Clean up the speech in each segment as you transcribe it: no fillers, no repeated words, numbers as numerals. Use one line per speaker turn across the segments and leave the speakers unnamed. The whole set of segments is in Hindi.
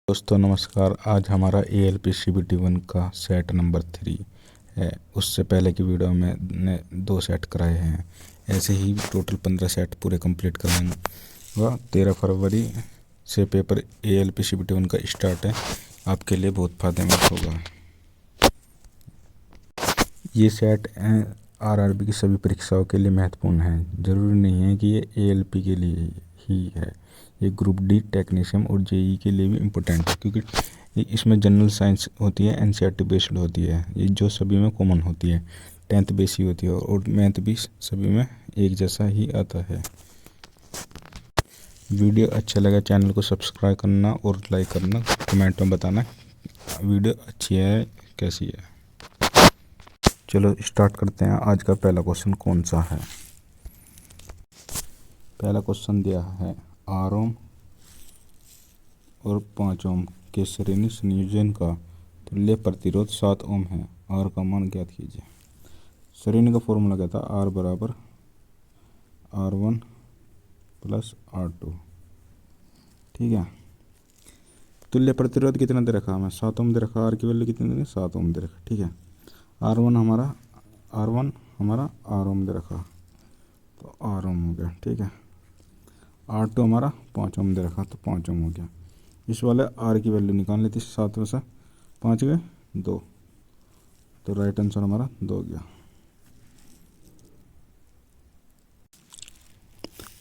दोस्तों नमस्कार। आज हमारा ALP CBT1 का सेट नंबर 3 है। उससे पहले की वीडियो में ने 2 सेट कराए हैं। ऐसे ही टोटल 15 सेट पूरे कंप्लीट कराएंगे। 13 फरवरी से पेपर ALP CBT1 का स्टार्ट है। आपके लिए बहुत फायदेमंद होगा। ये सेट RRB की सभी परीक्षाओं के लिए महत्वपूर्ण है। ज़रूरी नहीं है कि ये ALP के लिए ही है। ये ग्रुप डी, टेक्नीशियन और JEE के लिए भी इम्पोर्टेंट है, क्योंकि इसमें जनरल साइंस होती है, NCERT बेस्ड होती है, ये जो सभी में कॉमन होती है। 10th बेस ही होती है और मैथ भी सभी में एक जैसा ही आता है। वीडियो अच्छा लगा चैनल को सब्सक्राइब करना और लाइक करना, कमेंट में बताना वीडियो अच्छी है कैसी है। चलो स्टार्ट करते हैं। आज का पहला क्वेश्चन कौन सा है? पहला क्वेश्चन दिया है 8 ओम और 5 ओम के श्रेणी संयोजन का तुल्य प्रतिरोध 7 ओम है। R का मान ज्ञात कीजिए। श्रेणी का फॉर्मूला क्या था? R बराबर R1 प्लस R2। ठीक है। तुल्य प्रतिरोध कितना दे रखा? हमें 7 ओम दे रखा। R की वैल्यू कितनी दे? 7 ओम दे रखा। ठीक है। R1 हमारा R ओम दे रखा, तो R ओम हो गया। ठीक है। R2 हमारा 5 ओम दे रखा, तो 5 ओम हो गया। इस वाले R की वैल्यू निकाल लेती। 7 में से 5 गए 2, तो राइट आंसर हमारा 2 गया।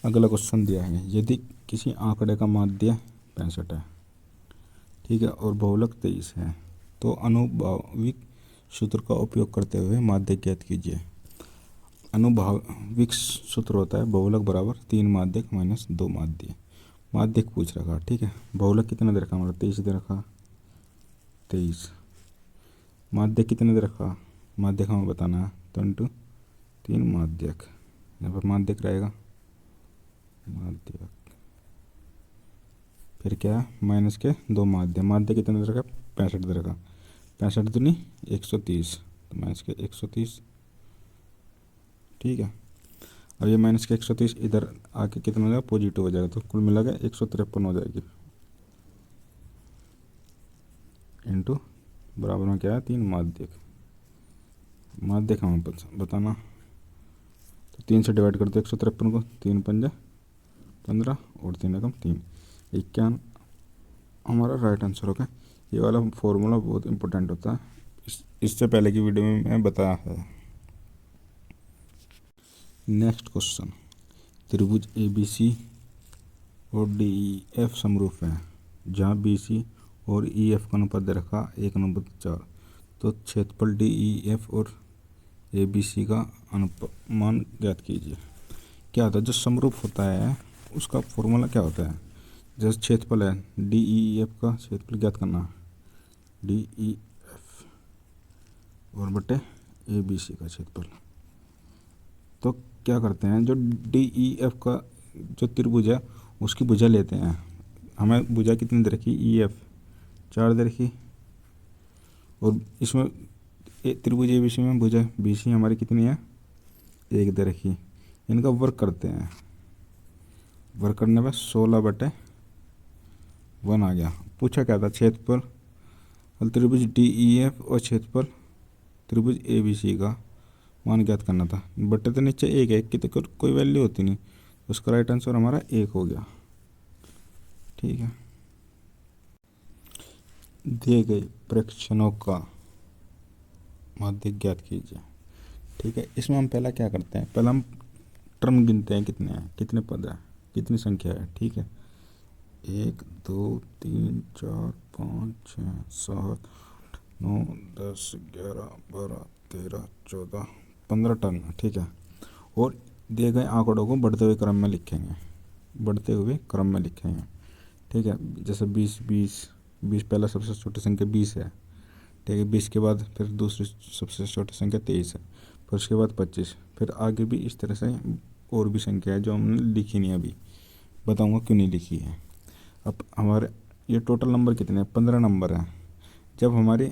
अगला क्वेश्चन दिया है, यदि किसी आंकड़े का माध्य 65 है, ठीक है, और बहुलक 23 है, तो अनुभाविक सूत्र का उपयोग करते हुए माध्य ज्ञात कीजिए। अनुभाविक सूत्र होता है बहुलक बराबर 3 माध्यक माइनस 2 माध्य। माध्यक पूछ रखा। ठीक है। बहुलक कितना दे रखा? हमारा 23 दे रखा। 23 माध्यक कितने दे रखा? माध्यक हमें बताना है, तो इंटू 3 माध्यक। यहाँ पर माध्यक रहेगा माध्यक, फिर क्या है? माइनस के 2 माध्य। माध्य कितने दे रखा? 65 दे रखा। 65 दूनी 130, तो माइनस के 130। ठीक है। अब ये माइनस के 130 इधर आके कितना हो जाएगा? पॉजिटिव हो जाएगा, तो कुल मिला के 153 हो जाएगी। इंटू बराबर में क्या है? 3 माध्यक। माध्यक हमें बताना, तो 3 से डिवाइड कर दो 153 को। 3 पंजे 15 और 3 एकम 3, 51 हमारा राइट आंसर हो गया। ये वाला फॉर्मूला बहुत इंपॉर्टेंट होता है, इससे पहले की वीडियो में मैं बताया है। नेक्स्ट क्वेश्चन, त्रिभुज ABC और DEF समरूप है, जहाँ BC और EF का अनुपात दे रखा 1:4, तो क्षेत्रफल DEF और ABC का अनुमान ज्ञात कीजिए। क्या होता है? जो समरूप होता है उसका फॉर्मूला क्या होता है? जैसे क्षेत्रफल है DEF का क्षेत्रफल ज्ञात करना, DEF और बटे ABC का क्षेत्रफल। तो क्या करते हैं, जो DEF का जो त्रिभुज है उसकी भुजा लेते हैं। हमें भुजा कितनी दे रखी? EF 4 दे रखी, और इसमें त्रिभुज ABC में भुजा BC हमारी कितनी है? 1 दे रखी। इनका वर्क करते हैं। वर्क करने पर 16/1 आ गया। पूछा क्या था? क्षेत्रफल त्रिभुज DEF और क्षेत्रफल त्रिभुज ABC का मान ज्ञात करना था। बटे तो नीचे 1 है, कि तो कोई वैल्यू होती नहीं, उसका राइट आंसर हमारा 1 हो गया। ठीक है। दिए गए प्रक्षेपणों का माध्य ज्ञात कीजिए। ठीक है। इसमें हम पहला क्या करते हैं? पहला हम टर्म गिनते हैं, कितने हैं, कितने पद हैं, कितनी संख्या है। ठीक है। 1 2 3 4 5 6 7 9 10 11 12 13 14 15 टर्म है। ठीक है। और दिए गए आंकड़ों को बढ़ते हुए क्रम में लिखेंगे, बढ़ते हुए क्रम में लिखेंगे। ठीक है। जैसे 20 पहला सबसे छोटी संख्या 20 है। ठीक है। 20 के बाद फिर दूसरी सबसे छोटी संख्या 23 है, फिर उसके बाद 25, फिर आगे भी इस तरह से और भी संख्या है जो हमने लिखी नहीं, अभी बताऊंगा क्यों नहीं लिखी है। अब हमारे ये टोटल नंबर कितने हैं? 15 नंबर हैं। जब हमारी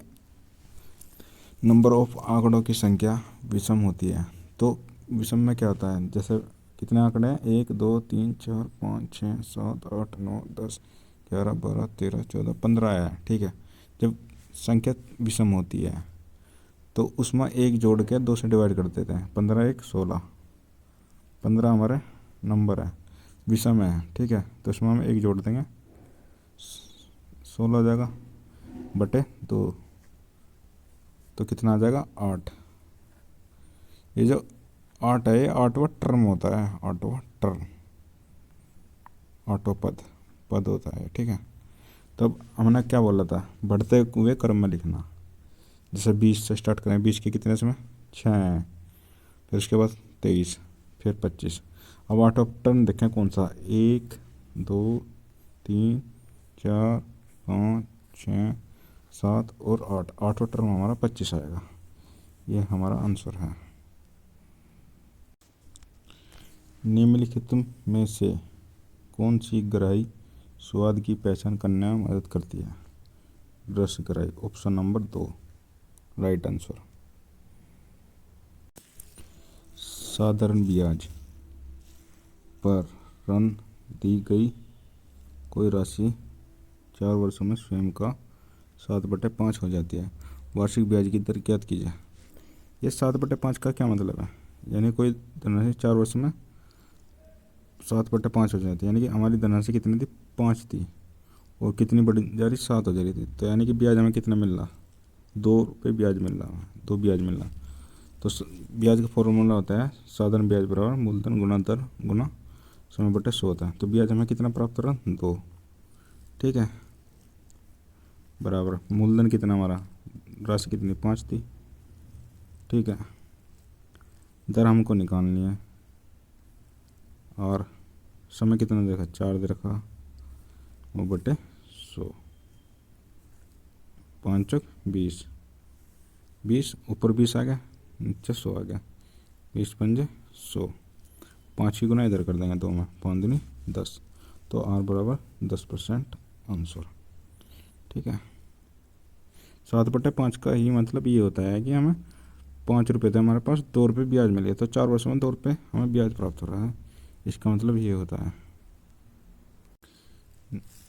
नंबर ऑफ आंकड़ों की संख्या विषम होती है, तो विषम में क्या होता है? जैसे कितने आंकड़े हैं? 1 2 3 4 5 6 7 8 9 10 11 12 13 14 15 आया है। ठीक है, जब संख्या विषम होती है तो उसमें एक जोड़ के 2 से डिवाइड कर देते हैं। 15 1 16, 15 हमारे नंबर है, विषम है। ठीक है, तो उसमें हम एक जोड़ देंगे, 16 हो जाएगा बटे 2, तो कितना आ जाएगा 8। ये जो 8 है ये 8वां टर्म होता है, 8वां टर्म, 8वां पद होता है। ठीक है, तब हमने क्या बोला था, बढ़ते हुए क्रम में लिखना। जैसे 20 से स्टार्ट करें, 20 के कितने इसमें 6 हैं, फिर उसके बाद 23, फिर 25। अब 8वां टर्म देखें कौन सा, 1 2 3 4 5 6 7 और 8, 8वां टर्म हमारा 25 आएगा। ये हमारा आंसर है। निम्नलिखित में से कौन सी ग्राही स्वाद की पहचान करने में मदद करती है। रस ग्राही, ऑप्शन नंबर 2 राइट आंसर। साधारण ब्याज पर ऋण दी गई कोई राशि 4 वर्षों में स्वयं का 7/5 हो जाती है। वार्षिक ब्याज की दर ज्ञात कीजिए। ये 7/5 का क्या मतलब है, यानी कोई धनराशि 4 वर्ष में 7/5 हो जाती है, यानी कि हमारी धनराशि कितनी थी, 5 थी, और कितनी बढ़ी जा रही, 7 हो जा रही थी। तो यानी कि ब्याज हमें कितना मिल रहा, 2 रुपये ब्याज मिल रहा है, 2 ब्याज मिल रहा। तो ब्याज का फॉर्मूला होता है साधारण ब्याज बराबर मूलधन गुणा दर गुणा समय बटे 100 होता है। तो ब्याज हमें कितना प्राप्त हो रहा, 2। ठीक है, बराबर मूलधन कितना हमारा, राशि कितनी 5 थी। ठीक है, दर हमको निकालनी है, और समय कितना दे रखा, 4 दे रखा, वो बटे 100, 5 चौक 20, 20 ऊपर 20 आ गया, नीचे 100 आ गया, 20 पंजे 100, 5 की गुना इधर कर देंगे 2 में, 5 दूनी 10, तो आर बराबर 10% आंसर। ठीक है, 7/5 का ही मतलब ये होता है कि हमें 5 रुपये थे हमारे पास, 2 रुपये ब्याज मिले, तो 4 वर्षों में 2 रुपये हमें ब्याज प्राप्त हो रहा है, इसका मतलब ये होता है।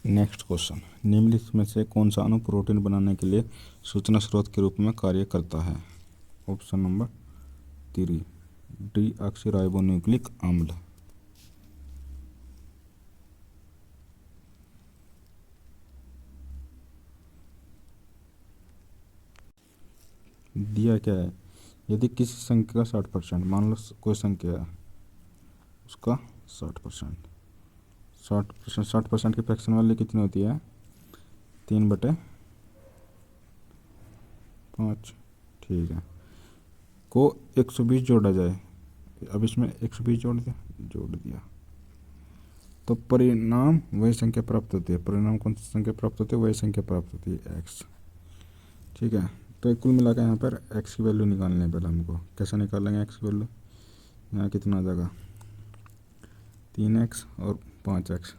नेक्स्ट क्वेश्चन, निम्नलिखित में से कौन सा अणु प्रोटीन बनाने के लिए सूचना स्रोत के रूप में कार्य करता है। ऑप्शन नंबर 3 डीऑक्सीराइबोन्यूक्लिक अम्ल। दिया क्या है, यदि किसी संख्या का 60%, मान लो कोई संख्या है उसका 60%, 60% की फ्रैक्शन वाली कितनी होती है, 3/5। ठीक है, को 120 जोड़ा जाए, अब इसमें 120 जोड़ दिया तो परिणाम वही संख्या प्राप्त होती है। परिणाम कौन सी संख्या प्राप्त होती है, वही संख्या प्राप्त होती है, x। ठीक है, तो कुल मिलाकर यहाँ पर x की वैल्यू निकालनी है। पहले हमको कैसे निकालेंगे x की वैल्यू, यहाँ कितना आ जाएगा, 3x और 5x,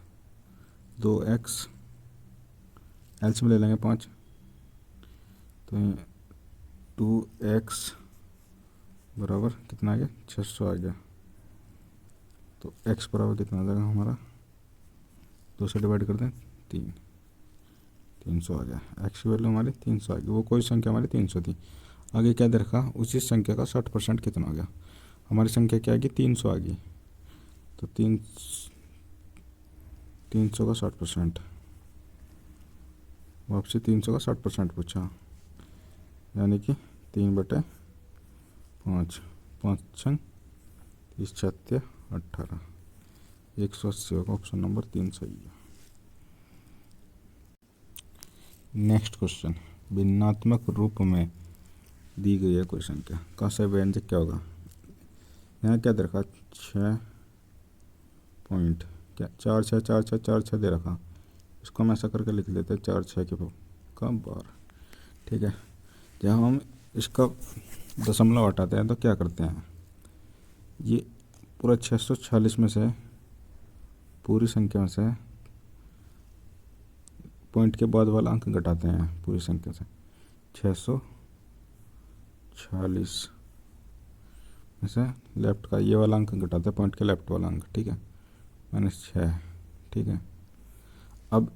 2x एल्सियम ले लेंगे 5, तो 2x बराबर कितना आ गया, 600 आ गया। तो x बराबर कितना आ जाएगा हमारा, 2 से डिवाइड कर दें 300 आ गया। x की वैल्यू हमारी 300 आ गई, वो कोई संख्या हमारी 300 थी। आगे क्या दे रखा, उसी संख्या का 60% कितना आ गया, हमारी संख्या क्या आ गई, 300 आ गई। तो 300 का 60%, वापसी 300 का 60% पूछा, यानी कि 3/5, 5 6 30 6 18, 180 होगा, ऑप्शन नंबर 3 सही है। नेक्स्ट क्वेश्चन, भिन्नात्मक रूप में दी गई है कोई संख्या का सही व्यंजक क्या होगा। यहाँ क्या दे रखा, 6 पॉइंट क्या 4 6 4 6 4 6 दे रखा, इसको हम ऐसा करके लिख लेते हैं 4 6 के का 12। ठीक है, जब हम इसका दशमलव हटाते हैं तो क्या करते हैं, ये पूरा 646 में से पूरी संख्या में से पॉइंट के बाद वाला अंक घटाते हैं पूरी संख्या से। 646 में से लेफ्ट का ये वाला अंक घटाते हैं पॉइंट के लेफ्ट वाला अंक। ठीक है, -6। ठीक है, अब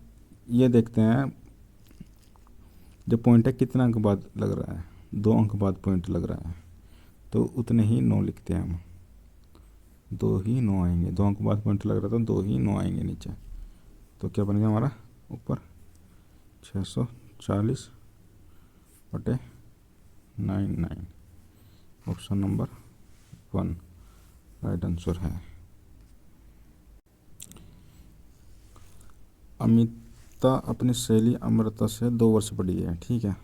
ये देखते हैं जो पॉइंट है कितना अंक बाद लग रहा है, 2 अंक बाद पॉइंट लग रहा है, तो उतने ही 9 लिखते हैं हम, 2 ही 9 आएंगे। 2 अंक बाद पॉइंट लग रहा था, 2 ही 9 आएंगे नीचे। तो क्या बन गया हमारा ऊपर 640/99। ऑप्शन नंबर 1 राइट आंसर है। अमिता अपनी सहेली अमृता से 2 वर्ष बड़ी है, ठीक है।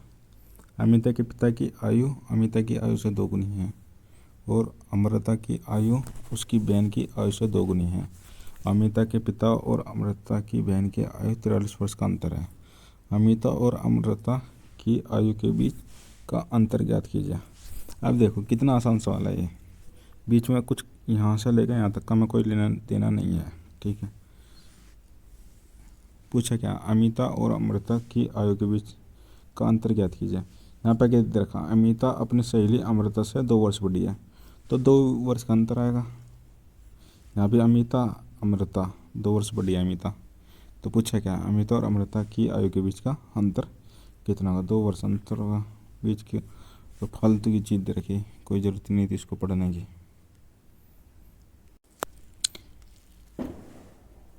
अमिता के पिता की आयु अमिता की आयु से 2 गुनी है और अमृता की आयु उसकी बहन की आयु से 2 गुनी है। अमिता के पिता और अमृता की बहन की आयु 43 वर्ष का अंतर है। अमिता और अमृता की आयु के बीच का अंतर ज्ञात कीजिए। अब देखो कितना आसान सवाल है ये, बीच में कुछ यहाँ से लेकर यहाँ तक का मैं कोई लेना देना नहीं है, ठीक है। पूछा क्या, अमिता और अमृता की आयु के बीच का अंतर ज्ञात कीजिए। यहाँ पे क्या दे रखा, अमिता अपनी सहेली अमृता से 2 वर्ष बड़ी है, तो 2 वर्ष का अंतर आएगा। यहाँ भी अमिता अमृता 2 वर्ष बड़ी है अमिता, तो पूछा क्या, अमिता और अमृता की आयु के बीच का अंतर कितना होगा, 2 वर्ष अंतर होगा बीच के। तो फालतू की चीज़ दे रखी, कोई ज़रूरत नहीं थी इसको पढ़ने की।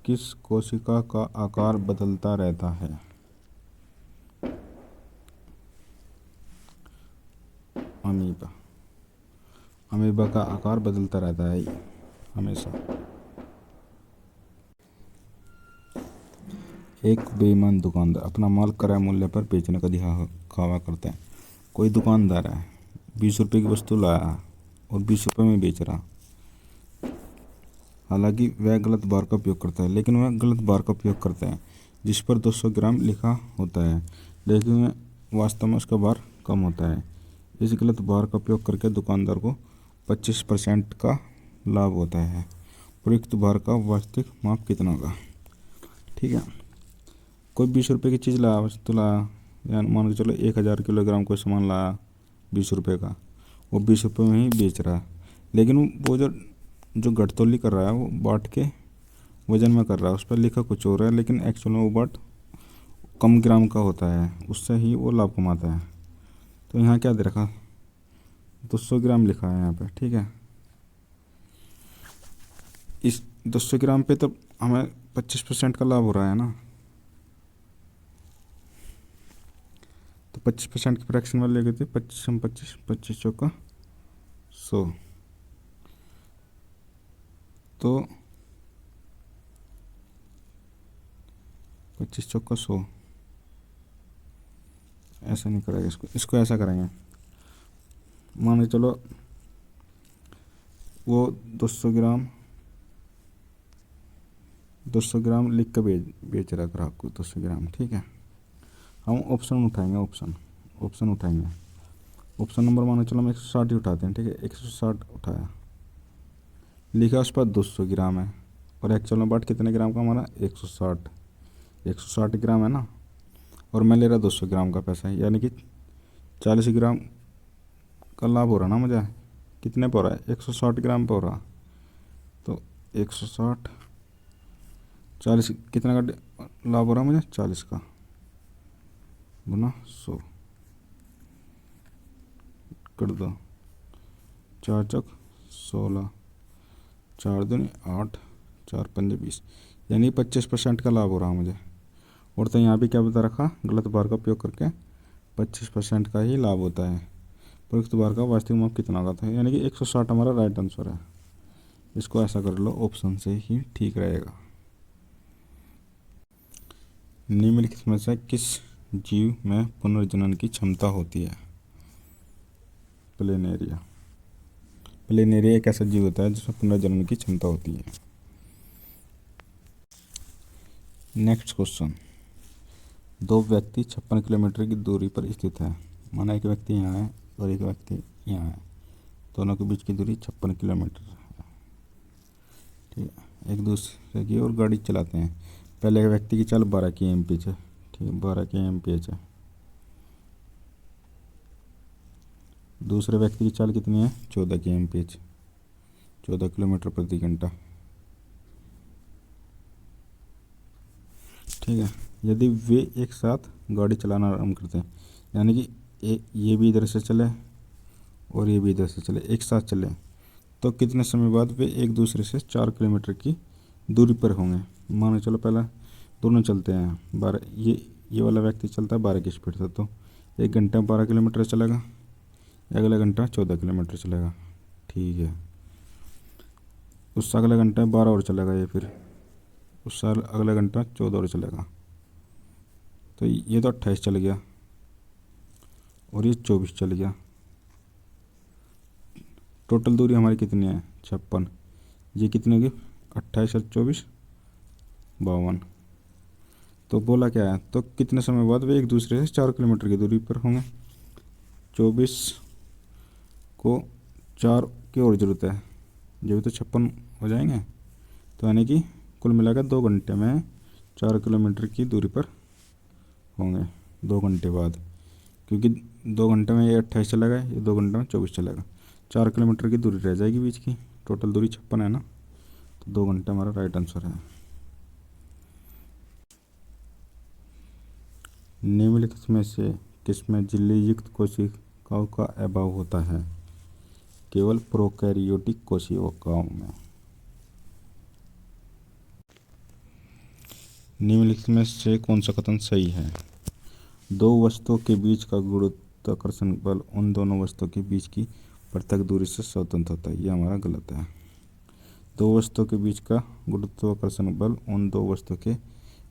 किस कोशिका का आकार बदलता रहता है। अमीबा। अमीबा का आकार बदलता रहता है हमेशा। एक बेईमान दुकानदार अपना माल क्रय मूल्य पर बेचने का दिखावा करता है। कोई दुकानदार है, 20 रुपये की वस्तु लाया और 20 रुपये में बेच रहा। हालांकि वह गलत बार का उपयोग करता है, लेकिन वह गलत बार का उपयोग करता है जिस पर 200 ग्राम लिखा होता है, लेकिन वास्तव में उसका भार कम होता है। इस गलत बार का उपयोग करके दुकानदार को 25% का लाभ होता है। प्रयुक्त भार का वास्तविक माप कितना होगा, ठीक है। कोई 20 रुपये की चीज़ लाया, वस्तु लाया, या मान के चलो 1000 किलोग्राम कोई सामान लाया 20 रुपये का, वो 20 रुपये में ही बेच रहा है। लेकिन वो जो घटतौली कर रहा है वो बाट के वजन में कर रहा है, उस पर लिखा कुछ और है, लेकिन एक्चुअल में वो बाट कम ग्राम का होता है, उससे ही वो लाभ कमाता है। तो यहाँ क्या दे रखा, 200 ग्राम लिखा है यहाँ पे, ठीक है। इस 200 ग्राम पे तो हमें 25% का लाभ हो रहा है ना, तो 25% की फ्रैक्शन वाले लेके थे 25 25 चौका 100, तो 25 चौका 100 ऐसा नहीं करेंगे, इसको ऐसा करेंगे। मान के चलो वो 200 ग्राम लिख कर बेच रहा ग्राहक को 200 ग्राम, ठीक है। हम ऑप्शन उठाएंगे, ऑप्शन उठाएंगे। ऑप्शन नंबर मान के चलो हम 160 ही उठाते हैं, ठीक है। 160 उठाया, लिखा उस पर 200 ग्राम है और एक्चुअल में बाट कितने ग्राम का हमारा 160 ग्राम है ना, और मैं ले रहा 200 ग्राम का पैसा, यानी कि 40 ग्राम का लाभ हो रहा ना मुझे। कितने पर हो रहा है, 160 ग्राम पर हो रहा, तो 160 40 कितने का लाभ हो रहा मुझे, 40 का गुना 100 कर दो, 4 चौक 16, 4 दूनी 8, 4 पंजे 20, यानी 25% का लाभ हो रहा मुझे। और तो यहाँ भी क्या बता रखा, गलत बार का उपयोग करके 25% का ही लाभ होता है। प्रयुक्त बार का वास्तविक माप कितना होगा था, यानी कि 160 हमारा राइट आंसर है। इसको ऐसा कर लो, ऑप्शन से ही ठीक रहेगा। निम्नलिखित में से किस जीव में पुनर्जनन की क्षमता होती है। प्लेनेरिया एक ऐसा जीव होता है जिसमें पुनर्जनन की क्षमता होती है। नेक्स्ट क्वेश्चन, 2 व्यक्ति 56 किलोमीटर की दूरी पर स्थित है। माना एक व्यक्ति यहाँ है और एक व्यक्ति यहाँ है, दोनों के बीच की दूरी 56 किलोमीटर है, ठीक है। एक दूसरे की और गाड़ी चलाते हैं। पहले व्यक्ति की चाल 12 kmph है, ठीक है, 12 kmph है। दूसरे व्यक्ति की चाल कितनी है, 14 kmph, 14 किलोमीटर प्रति घंटा, ठीक है। यदि वे एक साथ गाड़ी चलाना आरम्भ करते हैं, यानी कि ये भी इधर से चले और ये भी इधर से चले, एक साथ चले, तो कितने समय बाद वे एक दूसरे से 4 किलोमीटर की दूरी पर होंगे। मानो चलो पहले दोनों चलते हैं 12, ये वाला व्यक्ति चलता है 12 की स्पीड से, तो 1 घंटे में 12 किलोमीटर चलेगा, अगला घंटा 14 किलोमीटर चलेगा। ठीक है, उससे अगले घंटे में 12 और चलेगा ये, फिर उससे अगला घंटा 14 और चलेगा, तो ये तो 28 चल गया और ये 24 चल गया। टोटल दूरी हमारी कितनी है 56, ये कितनी होगी 28 और 24 52। तो बोला क्या है, तो कितने समय बाद वे एक दूसरे से 4 किलोमीटर की दूरी पर होंगे। 24 को 4 की और ज़रूरत है, ये भी तो 56 हो जाएंगे, तो यानी कि कुल मिलाकर 2 घंटे में 4 किलोमीटर की दूरी पर होंगे 2 घंटे बाद, क्योंकि 2 घंटे में ये 28 चला गया, ये 2 घंटे में 24 चलेगा, 4 किलोमीटर की दूरी रह जाएगी बीच की, टोटल दूरी 56 है ना, तो 2 घंटे हमारा राइट आंसर है। निम्नलिखित में से किसमें झिल्ली युक्त कोशिकाओं का अभाव होता है। केवल प्रोकैरियोटिक कोशिकाओं में। निम्नलिखित में से कौन सा कथन सही है। दो वस्तुओं के बीच का गुरुत्वाकर्षण बल उन दोनों वस्तुओं के बीच की पृथक दूरी से स्वतंत्र होता है, यह हमारा गलत है। दो वस्तुओं के बीच का गुरुत्वाकर्षण बल उन दो वस्तुओं के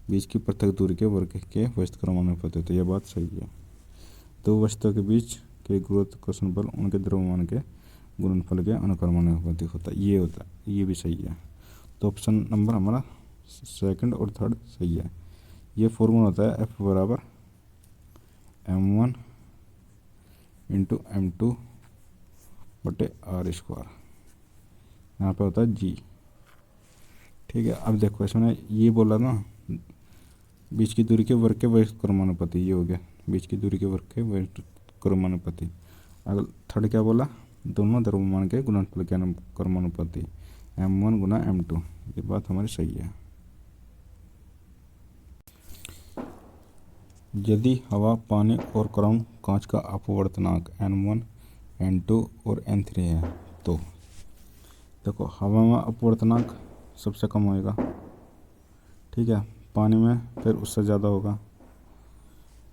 बीच की पृथक दूरी के वर्ग के व्यस्त क्रमानुपाती होता है, यह बात सही है। दो वस्तुओं के बीच के गुरुत्वाकर्षण बल उनके द्रव्यमान के गुणनफल के अनुक्रमानुपाती होता है, ये भी सही है। तो ऑप्शन नंबर हमारा सेकंड और थर्ड सही है। ये फॉर्मूला होता है F बराबर m1 इंटू m2 बटे r स्क्वायर, यहाँ पे होता है g। ठीक है, अब देखो इसमें ये बोला ना बीच की दूरी के वर्ग के व्यस्त क्रमानुपाती, ये हो गया बीच की दूरी के वर्ग के व्यस्त क्रमानुपाती। अगर थर्ड क्या बोला, दोनों द्रव्यमान के गुणनफल के क्रमानुपाती m1 गुना m2, ये बात हमारी सही है। यदि हवा, पानी और क्राउन कांच का अपवर्तनांक n1, n2 और n3 है, तो देखो हवा में अपवर्तनांक सबसे कम होएगा, ठीक है, पानी में फिर उससे ज़्यादा होगा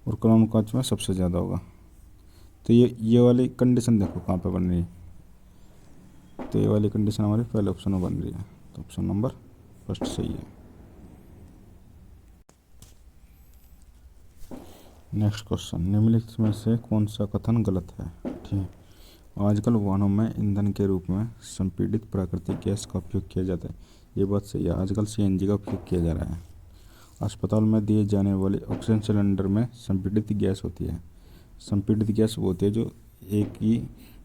और क्राउन कांच में सबसे ज़्यादा होगा। तो ये वाली कंडीशन देखो कहाँ पे बन रही है, तो ये वाली कंडीशन हमारी पहले ऑप्शन में बन रही है, तो ऑप्शन नंबर फर्स्ट सही है। नेक्स्ट क्वेश्चन, निम्नलिखित में से कौन सा कथन गलत है। ठीक है, आजकल वाहनों में ईंधन के रूप में संपीड़ित प्राकृतिक गैस का उपयोग किया जाता है, ये बात सही है। आजकल CNG का उपयोग किया जा रहा है। अस्पताल में दिए जाने वाले ऑक्सीजन सिलेंडर में संपीड़ित गैस होती है। संपीड़ित गैस वो होती है जो एक ही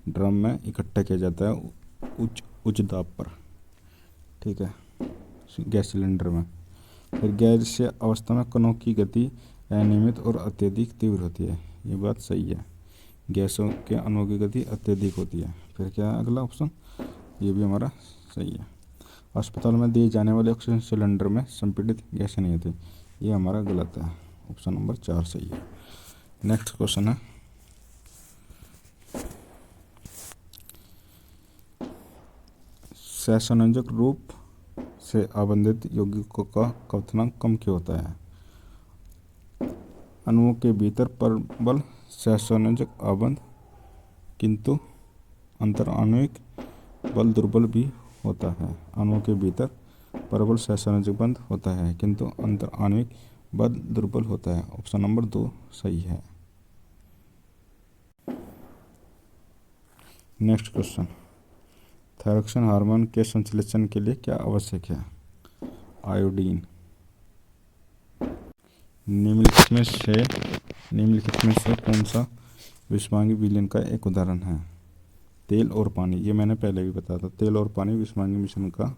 ड्रम में इकट्ठा किया जाता है उच्च दाब पर, ठीक है, गैस सिलेंडर में। फिर गैसीय अवस्था में कणों की गति अनियमित और अत्यधिक तीव्र होती है, ये बात सही है। गैसों के अणुओं की गति अत्यधिक होती है। फिर क्या है अगला ऑप्शन, ये भी हमारा सही है। अस्पताल में दिए जाने वाले ऑक्सीजन सिलेंडर में संपीड़ित गैस नहीं होती, ये हमारा गलत है, ऑप्शन नंबर 4 सही है। नेक्स्ट क्वेश्चन है, सहसंयोजक रूप से आबंधित यौगिकों का क्वथनांक कम क्यों होता है। अणुओं के भीतर प्रबल सहसंयोजक आबंध, किंतु अंतराण्विक बल दुर्बल भी होता है। अणुओं के भीतर प्रबल सहसंयोजक बंध होता है किंतु अंतराण्विक बल दुर्बल होता है, ऑप्शन नंबर 2 सही है। नेक्स्ट क्वेश्चन, थायरॉक्सिन हार्मोन के संश्लेषण के लिए क्या आवश्यक है। आयोडीन। निम्नलिखित में से कौन सा विषवांगी विलयन का एक उदाहरण है। तेल और पानी, ये मैंने पहले भी बताया था, तेल और पानी विषवांगी मिश्रण का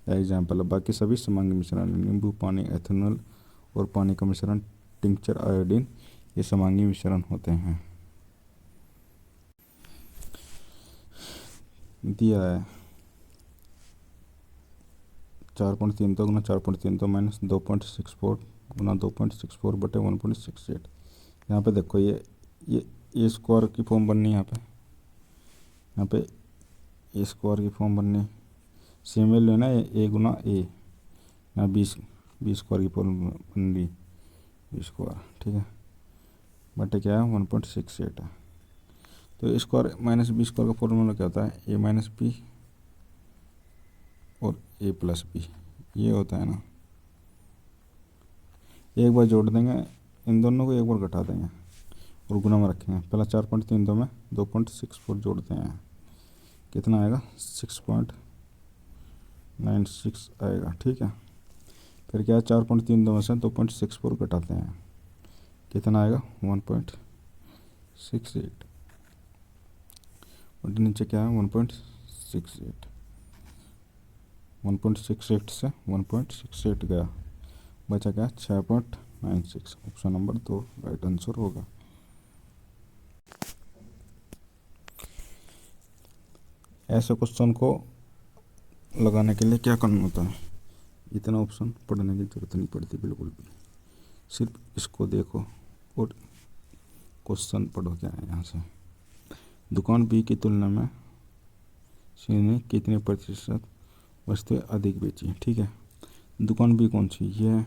एग्जाम्पल है। बाकी सभी समांगी मिश्रण, नींबू पानी, एथेनॉल और पानी का मिश्रण, टिंक्चर, आयोडीन, ये समांगी मिश्रण होते हैं। दिया है 4.32 गुना 4.32 माइनस 2.64 गुना 2.64 बटे 1.68। यहाँ पे देखो ये ए स्क्वायर की फॉर्म बननी है, यहाँ पे ए स्क्वायर की फॉर्म बननी, सेम वैल्यू है ना, ए गुना ए, यहाँ बी स्क्वायर की फॉर्म बन रही, बी स्क्वायर, ठीक है, बटे क्या है 1.68 है। तो ए स्क्वायर माइनस बी स्क्वायर का फॉर्मूला क्या होता है, ए माइनस बी और ए प्लस बी, ये होता है ना। एक बार जोड़ देंगे इन दोनों को, एक बार घटा देंगे और गुना में रखेंगे। पहला 4.32 में 2.64 जोड़ते हैं, कितना आएगा 6.96 आएगा, ठीक है। फिर क्या है 4.32 में से 2.64 घटाते हैं, कितना आएगा 1.68, और नीचे क्या है 1.68, 1.68 से 1.68 गया, बचा क्या 6.96। ऑप्शन नंबर 2 राइट आंसर होगा। ऐसे क्वेश्चन को लगाने के लिए क्या करना होता है, इतना ऑप्शन पढ़ने की जरूरत नहीं पड़ती बिल्कुल भी, सिर्फ इसको देखो और क्वेश्चन पढ़ो क्या है। यहाँ से दुकान बी की तुलना में सी ने कितने प्रतिशत वस्तुएं अधिक बेची, ठीक है। दुकान बी कौन सी, ये है,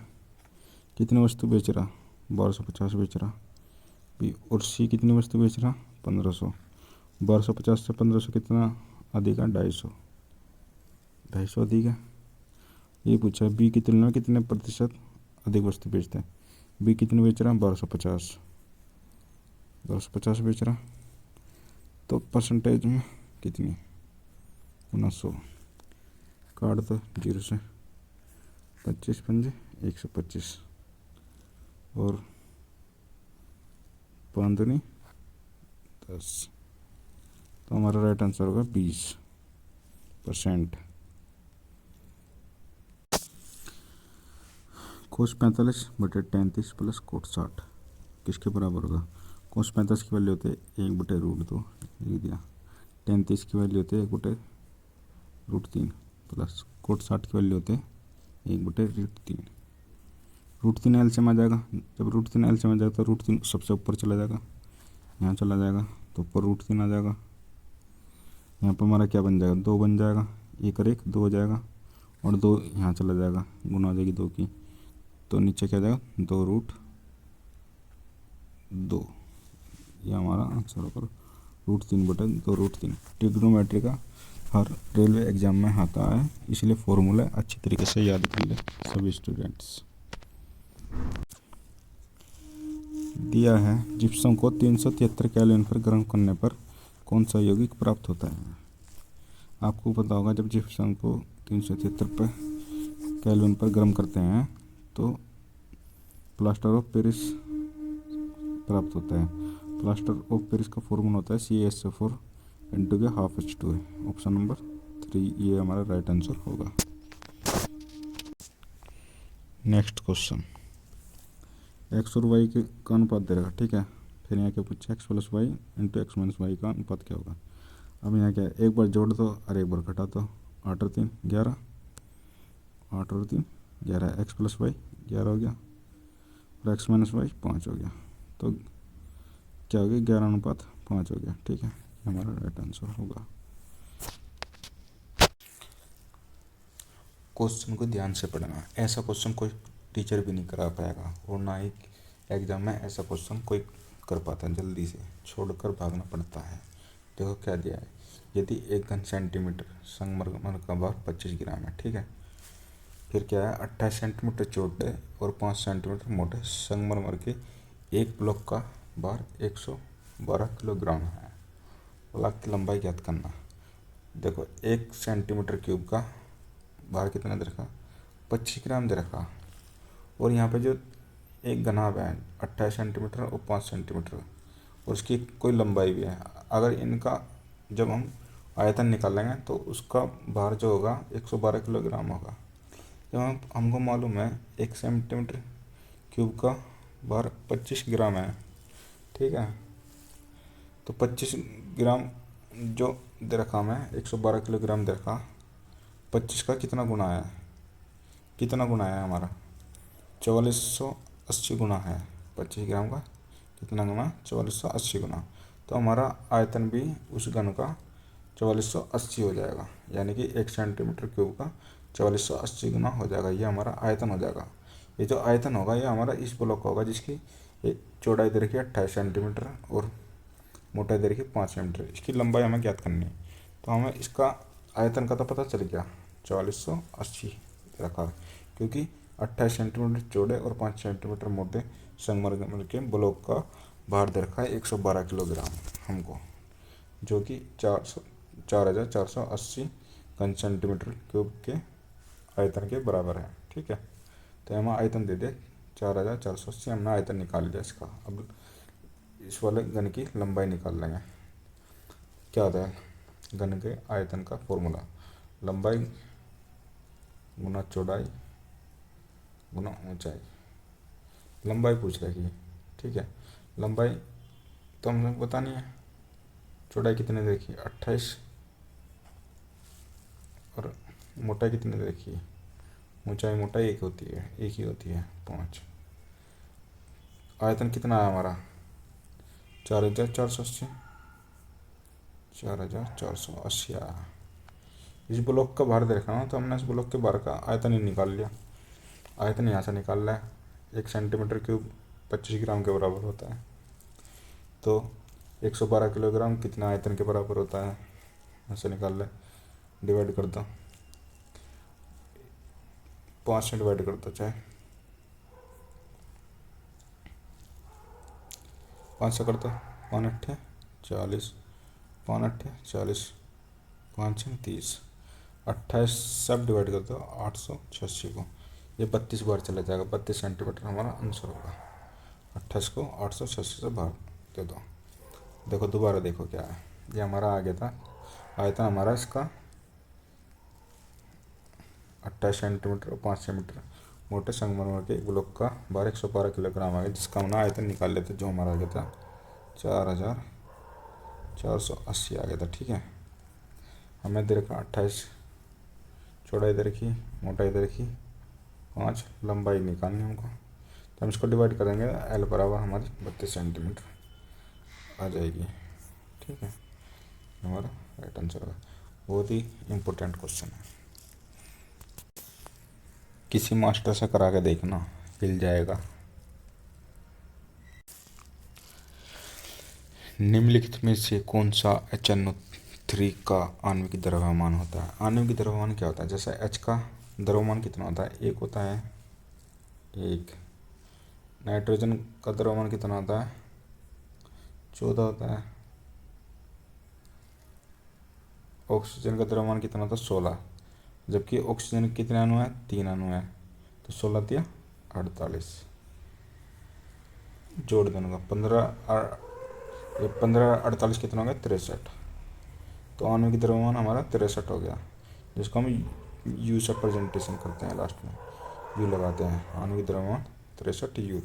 कितनी वस्तु बेच रहा 1250 बेच रहा बी, और सी कितनी वस्तु बेच रहा 1500। 1250 से 1500 कितना अधिक है 250, 250 अधिक है। ये पूछा बी की तुलना में कितने प्रतिशत अधिक वस्तु बेचते हैं, बी कितनी बेच रहा है 1250, 1250 बेच रहा, तो परसेंटेज में कितनी 900, काट दो 0 से 25 पंजे 125 और 5 दूनी 10, तो हमारा राइट आंसर होगा 20%। कोस 45 बटे tan 30 प्लस कोट 60 किसके बराबर होगा। कोस 45 की वैल्यू होते हैं 1/√2, लिख दिया। tan 30 की वैल्यू होते हैं 1/√3 प्लस कोट 60 की वैल्यू होते हैं 1/√3। √3 एलसीएम आ जाएगा, जब √3 एलसीएम आ जाएगा तो √3 सबसे ऊपर चला जाएगा, यहाँ चला जाएगा तो ऊपर √3 आ जाएगा। यहाँ पर हमारा क्या बन जाएगा 2 बन जाएगा, 1 और 1 2 हो जाएगा, और 2 यहाँ चला जाएगा, गुना हो जाएगी 2 की, तो नीचे क्या जाएगा 2√2, ये हमारा आंसर होगा √3/2√3। ट्रिग्नोमेट्री का हर रेलवे एग्जाम में आता है, इसलिए फॉर्मूला अच्छी तरीके से याद कर ले सभी स्टूडेंट्स। दिया है जिप्सम को 373 केल्विन पर गर्म करने पर कौन सा यौगिक प्राप्त होता है। आपको पता होगा जब जिप्सम को 373 पर केल्विन पर गर्म करते हैं तो प्लास्टर ऑफ पेरिस प्राप्त होता है। प्लास्टर ऑफ पेरिस का फॉर्मूला होता है CaSO4 इंटू के ½ H2 है। ऑप्शन नंबर 3 ये हमारा राइट आंसर होगा। नेक्स्ट क्वेश्चन, एक्स और वाई का अनुपात दे रखा, ठीक है। फिर यहाँ क्या पूछा x + y into x - y का अनुपात क्या होगा। अब यहाँ क्या है, एक बार जोड़ दो और एक बार घटा दो, 8 और 3 11, 8 और 3 11, x + y 11 हो गया और x - y 5 हो गया, तो क्या हो गया 11:5 हो गया, ठीक है, हमारा राइट आंसर होगा। क्वेश्चन को ध्यान से पढ़ना, ऐसा क्वेश्चन कोई टीचर भी नहीं करा पाएगा और ना ही एग्जाम में ऐसा क्वेश्चन कोई कर पाता है, जल्दी से छोड़कर भागना पड़ता है। देखो क्या दिया है, यदि 1 घन सेंटीमीटर संगमरमर का भार 25 ग्राम है, ठीक है। फिर क्या है 28 सेंटीमीटर चौड़े और 5 सेंटीमीटर मोटे संगमरमर के एक ब्लॉक का भार 112 किलोग्राम है। ब्लॉक की लंबाई ज्ञात करना। देखो 1 सेंटीमीटर क्यूब का भार कितना दे रखा 25 ग्राम दे रखा, और यहाँ पे जो एक घनाभ है 28 सेंटीमीटर और 5 सेंटीमीटर और उसकी कोई लंबाई भी है। अगर इनका जब हम आयतन निकालेंगे तो उसका भार जो होगा 112 किलोग्राम होगा। जब हमको मालूम है 1 सेंटीमीटर क्यूब का भार 25 ग्राम है, ठीक है, तो 25 ग्राम जो दे रखा हमें 112 किलोग्राम दे रखा, 25 का कितना गुना है, कितना गुना है हमारा 4480 गुना है 25 ग्राम का, कितना गुना, 4480 गुना। तो हमारा आयतन भी उस घन का 4480 हो जाएगा, यानी कि 1 सेंटीमीटर क्यूब का 4480 गुना हो जाएगा, ये हमारा आयतन हो जाएगा। ये जो आयतन होगा ये हमारा इस ब्लॉक का होगा, जिसकी चौड़ाई दे रखी है 28 सेंटीमीटर और मोटाई दे रखी है 5 सेंटीमीटर। इसकी लंबाई हमें ज्ञात करनी है, तो हमें इसका आयतन का तो पता चल गया 4480 रखा, क्योंकि 28 सेंटीमीटर चौड़े और 5 सेंटीमीटर मोटे संगमरमर के ब्लॉक का भार दे रखा है 112 किलोग्राम हमको, जो कि 4480 घन सेंटीमीटर क्यूब के आयतन के बराबर है। ठीक है, तो हमें आयतन दे दे 4480, हमने आयतन निकाल लिया इसका। अब इस वाले घन की लंबाई निकाल लेंगे। क्या होता है घन के आयतन का फॉर्मूला, लंबाई गुना चौड़ाई गुना ऊंचाई। लंबाई पूछ रही है, ठीक है, लंबाई तो हमें बतानी है, चौड़ाई कितने देखी 28 और मोटाई कितने देखी, ऊंचाई मोटाई एक होती है, एक ही होती है 5। आयतन कितना है हमारा 4480, 4480 आया। इस ब्लॉक का भार देखना ना, तो हमने इस ब्लॉक के भार का आयतन ही निकाल लिया। आयतन यहाँ से निकाल रहा है 1 सेंटीमीटर क्यूब 25 ग्राम के बराबर होता है, तो 112 किलोग्राम कितना आयतन के बराबर होता है, ऐसे निकाल ले, डिवाइड कर दो, 5 से डिवाइड कर दो, चाहे 5 से कर दो, 5 अट्ठे 40, 5 अट्ठे 40, 5 छः 30, 28 सब डिवाइड कर दो 886 को, ये 32 बार चला जाएगा, 32 सेंटीमीटर हमारा आंसर होगा। 28 को 886 से भाग दे दो। देखो दोबारा देखो क्या है, ये हमारा आ गया था आयतन हमारा इसका 28 सेंटीमीटर और 5 सेंटीमीटर मोटे संगमरमर के एक ब्लॉक का भार 112 किलोग्राम आ गया, जिसका हमने आयतन निकाल लेते, जो हमारा आ गया था 4480 आ गया था। ठीक है, हमें दे रखा 28, चौड़ाई दे रखी, मोटाई दे रखी 5, लंबाई निकालनी हमको, तो हम इसको डिवाइड करेंगे, एल बराबर हमारी 32 सेंटीमीटर आ जाएगी। ठीक है, हमारा राइट आंसर होगा। बहुत ही इम्पोर्टेंट क्वेश्चन है, किसी मास्टर से करा के देखना, हिल जाएगा। निम्नलिखित में से कौन सा HNO3 का आणविक द्रव्यमान होता है। आणविक द्रव्यमान क्या होता है, जैसे H का द्रव्यमान कितना होता है, 1 होता है 1। नाइट्रोजन का द्रव्यमान कितना होता है 14 होता है। ऑक्सीजन का द्रव्यमान कितना होता है 16, जबकि ऑक्सीजन के कितने अणु है 3 अणु है, तो 16 या 48, जोड़ देना 15 48 कितना हो गया 63, तो आणविक द्रव्यमान हमारा 63 हो गया, जिसको हम यू से प्रेजेंटेशन करते हैं, लास्ट में यू लगाते हैं, आणविक द्रव्यमान 63 यू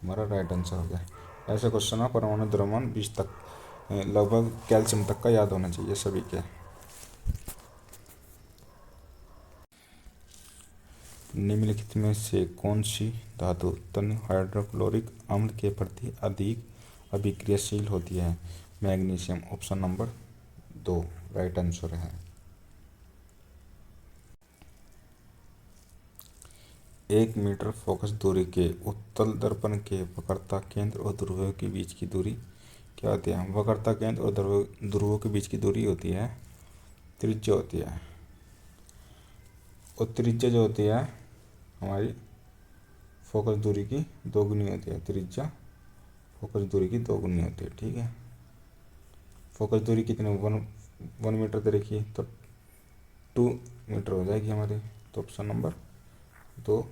हमारा राइट आंसर हो गया। ऐसे क्वेश्चन आप परमाणु द्रव्यमान 20 तक लगभग कैल्शियम तक का याद होना चाहिए सभी के। निम्नलिखित में से कौन सी धातु तन हाइड्रोक्लोरिक अम्ल के प्रति अधिक अभिक्रियाशील होती है। Magnesium, option number 2 right answer है। 1 मीटर फोकस दूरी के उत्तल दर्पण के वक्रता केंद्र और ध्रुवों के बीच की दूरी क्या होती है। वक्रता केंद्र और ध्रुवों के बीच की दूरी होती है त्रिज्या होती है, और त्रिज्या जो होती है हमारी फोकस दूरी की दोगुनी होती है। त्रिज्या फोकस दूरी की दोगुनी होती है। ठीक है, फोकस दूरी कितने 1 मीटर दे रखी है, तो 2 मीटर हो जाएगी हमारी, तो ऑप्शन नंबर 2,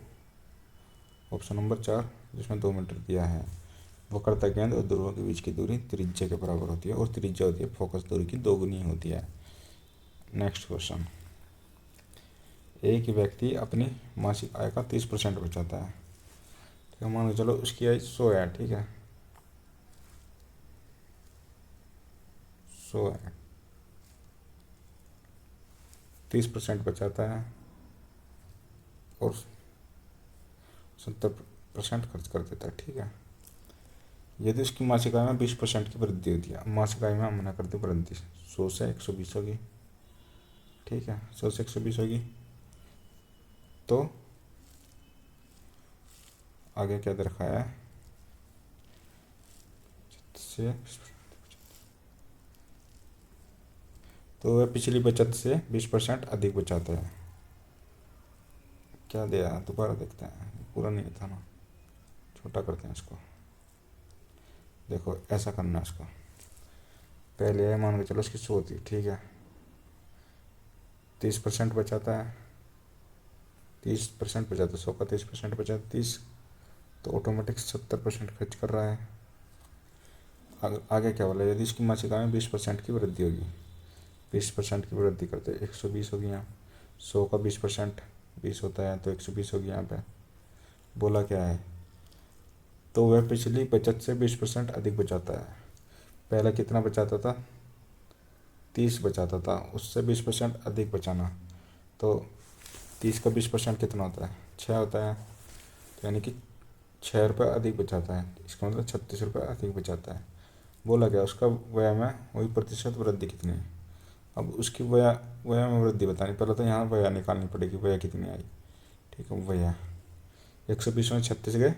ऑप्शन नंबर 4 जिसमें 2 मीटर दिया है। वक्रता केंद्र और ध्रुवों के बीच की दूरी त्रिज्या के बराबर होती है, और त्रिज्या होती है फोकस दूरी की दोगुनी होती है। नेक्स्ट क्वेश्चन, एक व्यक्ति अपनी मासिक आय का 30% बचाता है। ठीक है, मान लो चलो उसकी आय 100 है। ठीक है, 100 है, 30% बचाता है, और 70% खर्च कर देता है। ठीक है, यदि उसकी मासिक आय में 20% की वृद्धि होती है, मासिक आय में हमने कर दी वृद्धि, 100 से 120 होगी। ठीक है, 100 से 120 होगी, तो आगे क्या दे रखा है से, तो वह पिछली बचत से 20% अधिक बचाता है। क्या दिया, दोबारा देखते हैं, पूरा नहीं था ना, छोटा करते हैं इसको। देखो ऐसा करना है इसको, पहले मान के चलो इसकी 100 थी। ठीक है, 30% बचाता है, 30% बचाता है, 100 का 30% बचाता 30, तो ऑटोमेटिक 70% खर्च कर रहा है। आगे क्या बोला, यदि इसकी मासिक आय में 20% की वृद्धि होगी, 20% की वृद्धि करते 120 होगी यहाँ, 100 का 20% 20 होता है, तो 120 होगी यहाँ पे। बोला क्या है, तो वह पिछली बचत से 20% अधिक बचाता है। पहले कितना बचाता था, 30 बचाता था, उससे 20% अधिक बचाना, तो 30 का 20% कितना होता है, 6 होता है, तो यानी कि 6 रुपये अधिक बचाता है, इसका मतलब 36 रुपये अधिक बचाता है। बोला गया उसका व्यय में वही प्रतिशत वृद्धि कितनी है। अब उसकी व्यय में वृद्धि बतानी, पहले तो यहाँ व्यय निकालनी पड़ेगी, व्यय कितनी आई। ठीक है, व्यय 120 में 36 गए,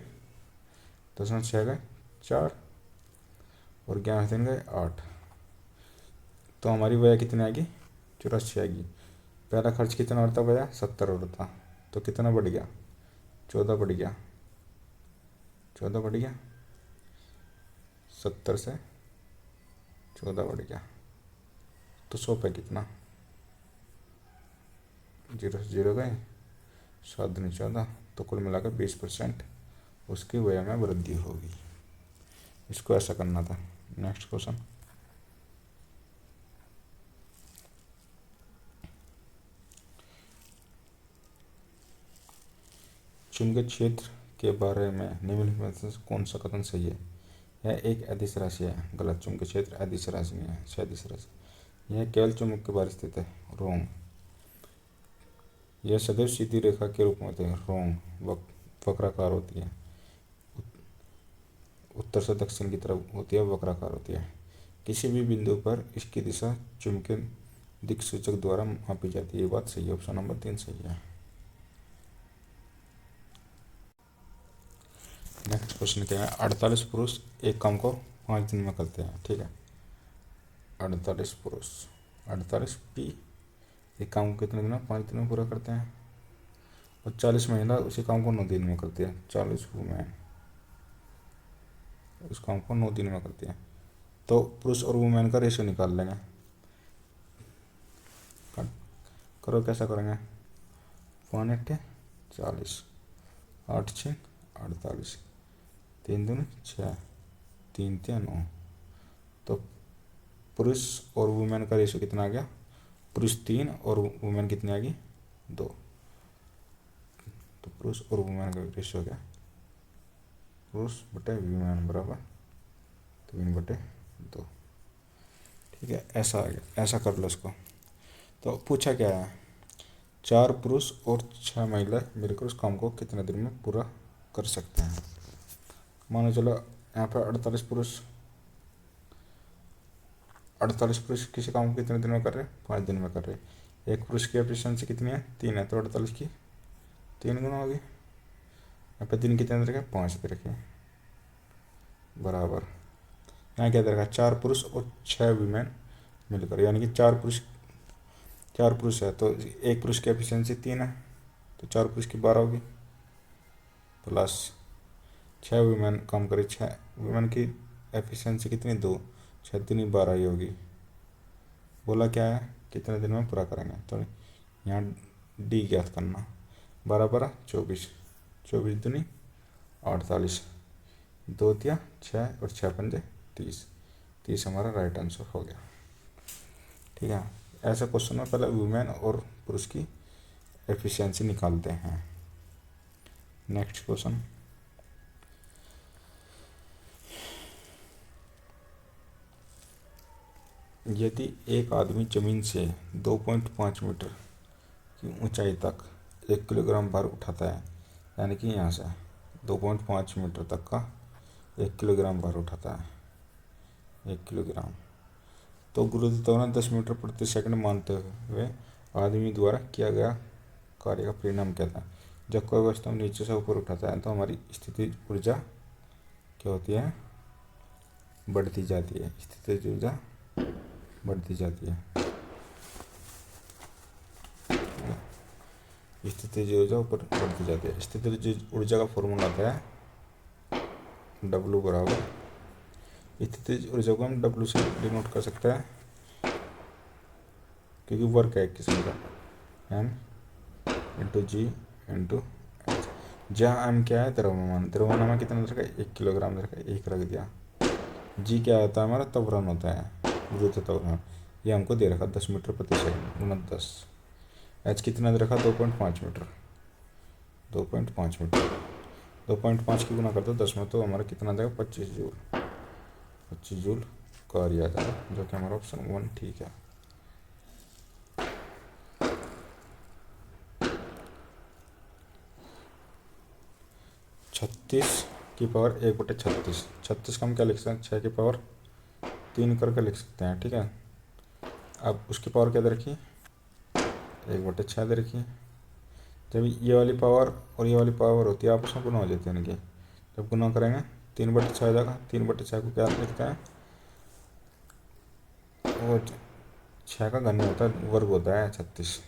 10 में 6 गए 4, और 11 दिन गए 8, तो हमारी व्यय कितनी आएगी, 84 आएगी। पहला खर्च कितना होता, व्यय 70 होता, तो कितना बढ़ गया, 14 बढ़ गया, 14 बढ़ गया, 70 से 14 बढ़ गया, तो 100 पे कितना, 0 से 0 गए, 7 दूनी 14, तो कुल मिलाकर 20% उसकी व्यय में वृद्धि होगी। इसको ऐसा करना था। नेक्स्ट क्वेश्चन, चुंबकीय क्षेत्र के बारे में निम्नलिखित में से कौन सा कथन सही है। यह एक अदिश राशि है, गलत। चुंबकीय क्षेत्र अदिश राशि नहीं है, सदिश राशि। यह केवल चुंबक के बारे स्थित है, रोंग। यह सदैव सीधी रेखा के रूप में होती है, रोंग। वक्राकार होती है, उत्तर से दक्षिण की तरफ होती है, वक्राकार होती है। किसी भी बिंदु पर इसकी दिशा चुंबकीय दिक्सूचक द्वारा मापी जाती है। ये बात सही है, ऑप्शन नंबर 3 सही है। नेक्स्ट क्वेश्चन क्या है, 48 पुरुष एक काम को 5 दिन में करते हैं। ठीक है, 48 पुरुष, 48 पी एक काम को कितने दिन में, 5 दिन में पूरा करते हैं, और 40 महिला उसी काम को 9 दिन में करती है। 40 वुमेन उस काम को 9 दिन में करती है, तो पुरुष और वुमेन का रेशियो निकाल लेंगे। करो, कैसा करेंगे, 5 8 40, 8 6 48, 3 दूनी 6, 3 3 9, तो पुरुष और वुमेन का रेशियो कितना आ गया, पुरुष 3 और वुमेन कितनी आ गई 2, तो पुरुष और वुमेन का रेशियो क्या, पुरुष बटे वुमेन बराबर 3/2। ठीक है, ऐसा आ गया, ऐसा कर लो इसको। तो पूछा क्या है, 4 पुरुष और 6 महिला मिलकर उस काम को कितने दिन में पूरा कर सकते हैं। मानो चलो यहाँ पर 48 पुरुष किसी काम को कितने दिन में कर रहे हैं, 5 दिन में कर रहे हैं। एक पुरुष की एफिशिएंसी कितनी है, 3 है, तो 48 की 3 गुना होगी। यहाँ पे दिन कितने दे रखे, 5 दे रखे, बराबर यहाँ क्या दे रखा है, 4 पुरुष और 6 वीमेन मिलकर, यानी कि 4 पुरुष है, तो एक पुरुष की एफिशिएंसी 3 है, तो 4 पुरुष की 12 होगी, प्लस 6 वीमेन काम करे, 6 वीमेन की एफिशिएंसी कितनी, 2, 6 3 12 ही होगी। बोला क्या है, कितने दिन में पूरा करेंगे, तो यहाँ डी ज्ञात करना, 12 12 24, 24 दूनी 48, 2 तिया 6 और 6 पंजे 30, 30 हमारा राइट आंसर हो गया। ठीक है, ऐसे क्वेश्चन में पहले वुमेन और पुरुष की एफिशिएंसी निकालते हैं। नेक्स्ट क्वेश्चन, यदि एक आदमी जमीन से 2.5 मीटर की ऊंचाई तक 1 किलोग्राम भार उठाता है, यानी कि यहाँ से 2.5 मीटर तक का 1 किलोग्राम भार उठाता है, 1 किलोग्राम। तो गुरुत्व त्वरण 10 मीटर प्रति सेकंड मानते हुए आदमी द्वारा किया गया कार्य का परिणाम क्या था? जब कोई वस्तु हम नीचे से ऊपर उठाता है तो हमारी स्थितिज ऊर्जा क्या होती है? बढ़ती जाती है, स्थितिज ऊर्जा बढ़ती जाती है। स्थितिज ऊर्जा ऊपर बढ़ती जाती है। स्थितिज ऊर्जा का फॉर्मूला आता है W बराबर, स्थितिज ऊर्जा को हम W से डिनोट कर सकते हैं क्योंकि वर्क है एक किस्म का, M इंटू जी इंटू एच। जहाँ M क्या है? द्रव्यमान। द्रव्यमान हमें कितना दे रखा है? 1 किलोग्राम दे रखा है, 1 रख दिया। जी क्या होता है? हमारा त्वरण होता है, गुरुत्व त्वरण। ये हमको दे रखा 10 मीटर प्रति सेकंड गुणा 10। एच कितना दे रखा? 2.5 मीटर, 2.5 मीटर। 2.5 की गुना कर दो 10 में तो हमारा कितना देगा? 25 जूल। 25 जूल कार्य आ जाएगा, जो कि हमारा ऑप्शन 1 ठीक है। छत्तीस की पावर 1/36। 36 का हम क्या लिख सकते हैं? 6 की पावर 3 करके लिख सकते हैं, ठीक है। अब उसकी पावर क्या दे रखी? 1/6 दे रखी। जब ये वाली पावर और ये वाली पावर होती है आपस में गुना हो जाती है इनकी, जब गुना करेंगे 3/6 हो जाएगा। 3/6 को क्या लिखते हैं? वो 6 का घन होता है, वर्ग होता है 36।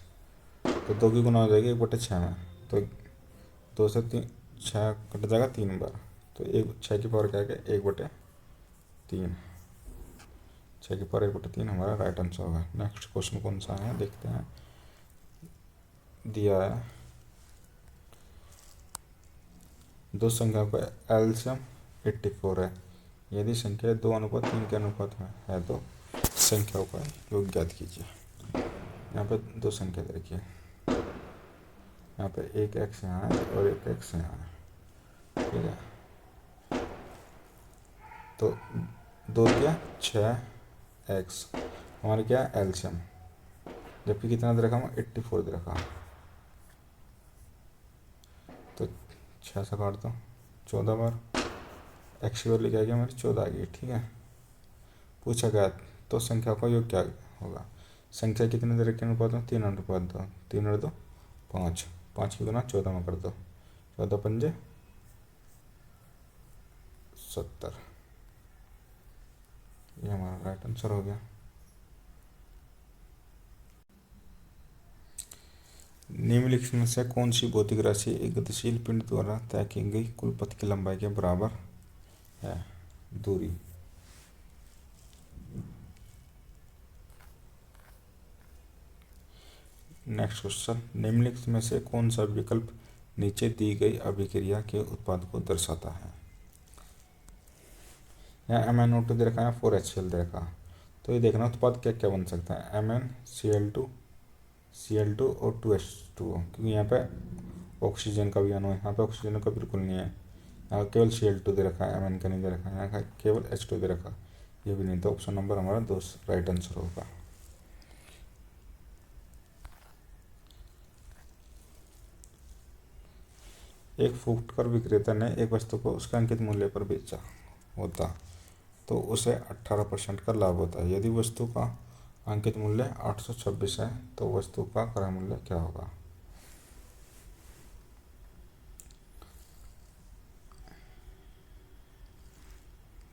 तो 2 की गुना हो जाएगी 1/6 में, तो 2 से 3 6 कट जाएगा 3 बार। तो 6 की पावर क्या है? 1/3। 6 की पावर 1/3 हमारा राइट आंसर होगा। नेक्स्ट क्वेश्चन कौन सा है देखते हैं। दिया है दो संख्या का एलसीएम 84 है। यदि संख्या 2:3 के अनुपात में है तो संख्याओं का योग ज्ञात कीजिए। यहाँ पे दो संख्या दे रखी है, यहाँ पे एक एक्स यहाँ है और एक एक्स यहाँ है, ठीक है। तो 2 क्या 6x हमारे क्या एलसीएम, जबकि कितना दे रखा हमें 84 दे रखा। तो 6 से काट दो 14 बार, एक्स की वैल्यू क्या आ गई हमारी? 14 आ गई, ठीक है। पूछा गया तो संख्या का योग क्या होगा? संख्या कितने दे रखी अनुपात में? 3 अनुपात 2, 3 और 2 5, 5 की गुना 14 में कर दो, 14 पंजे 70। ये हमारा राइट आंसर हो गया। निम्नलिखित में से कौन सी भौतिक राशि एक गतिशील पिंड द्वारा तय की गई कुल पथ की लंबाई के बराबर है? दूरी। नेक्स्ट क्वेश्चन, निम्नलिखित में से कौन सा विकल्प नीचे दी गई अभिक्रिया के उत्पाद को दर्शाता है? यहाँ MnO2 दे रखा है, 4HCl दे रखा। तो ये देखना उत्पाद क्या क्या बन सकता है। MnCl2 और 2H2O, क्योंकि यहाँ पे ऑक्सीजन का भी अणु है, यहाँ पे ऑक्सीजन का बिल्कुल नहीं है। यहाँ केवल Cl2 दे रखा है, Mn का नहीं दे रखा है, यहाँ केवल H2 दे रखा, ये भी नहीं। तो ऑप्शन नंबर हमारा 2 राइट आंसर होगा। एक फुटकर विक्रेता ने एक वस्तु को उसके अंकित मूल्य पर बेचा होता तो उसे 18% का लाभ होता है। यदि वस्तु का अंकित मूल्य 826 है तो वस्तु का क्रय मूल्य क्या होगा?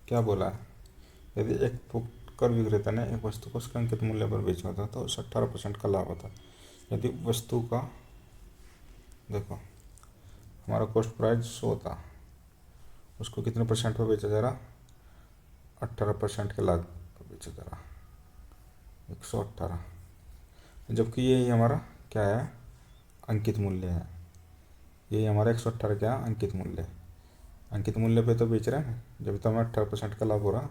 क्या बोला है? यदि एक फुटकर विक्रेता ने एक वस्तु को उसके अंकित मूल्य पर बेचा होता तो उसे 18% का लाभ होता। यदि वस्तु का देखो हमारा कॉस्ट प्राइस 100 था, उसको कितने परसेंट पर बेचा जा रहा? 18% के लाभ पर बेचा जा रहा, 118। जबकि यही हमारा क्या है? अंकित मूल्य है। यही हमारा 118 क्या है? अंकित मूल्य। अंकित मूल्य पे तो बेच रहे हैं, जब तो हमें 18% का लाभ हो रहा।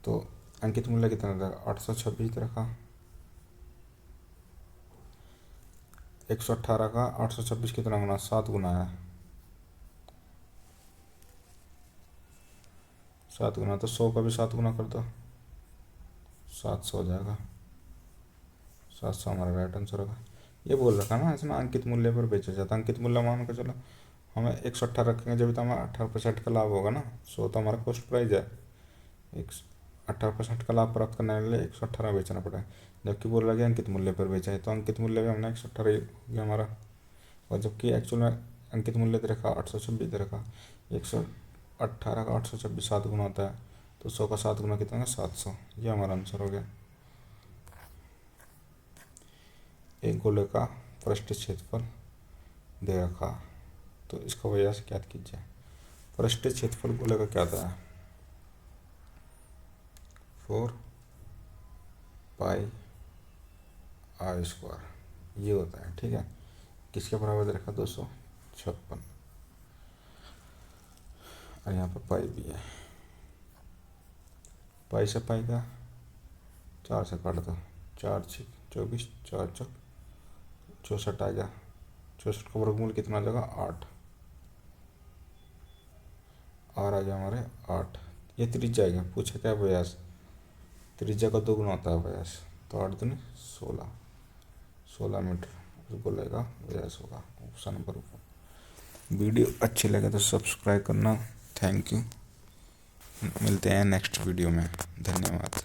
तो अंकित मूल्य कितना था? 826 रखा। 118 का 826 कितना गुना? 7 गुना है, 7 गुना। तो 100 का भी 7 गुना कर दो, 700 हो जाएगा। 700 हमारा राइट आंसर होगा। ये बोल रखा ना इसमें अंकित मूल्य पर बेचा जाता। अंकित मूल्य मान कर चलो हमें 118 रखेंगे जब तो हमारा 18% का लाभ होगा ना। 100 तो हमारा कॉस्ट प्राइस है, एक 18% का लाभ प्राप्त करने के लिए 118 बेचना पड़ेगा। जबकि बोला गया अंकित मूल्य पर बेचा है, तो अंकित मूल्य भी हमने 118 हो गया हमारा। और जबकि एक्चुअल में अंकित मूल्य दे रखा 826 दे रखा, 118 का 826 7 गुना होता है, तो 100 का 7 गुना कितना है 700। ये हमारा आंसर हो गया। एक गोले का पृष्ठ क्षेत्रफल दे रखा, तो इसका व्यास ज्ञात कीजिए। पृष्ठ क्षेत्रफल गोले का क्या था, 4 पाई आर स्क्वायर ये होता है। ठीक है, किसके बराबर दे रखा 256, और यहाँ पर पाई भी है। पाई से पाई का 4 से काट दो, 4 6 24, 4 चौक 64 आ गया। 64 का वर्गमूल कितना आ जाएगा 8, और आ गया हमारे 8। ये त्रिज्या है, पूछा क्या व्यास, त्रिज्या का 2 गुना होता है व्यास, तो 8 दूनी 16, 16 मीटर उस गोले का व्यास होगा। Option number 1। वीडियो अच्छी लगे तो सब्सक्राइब करना। थैंक यू, मिलते हैं नेक्स्ट वीडियो में, धन्यवाद।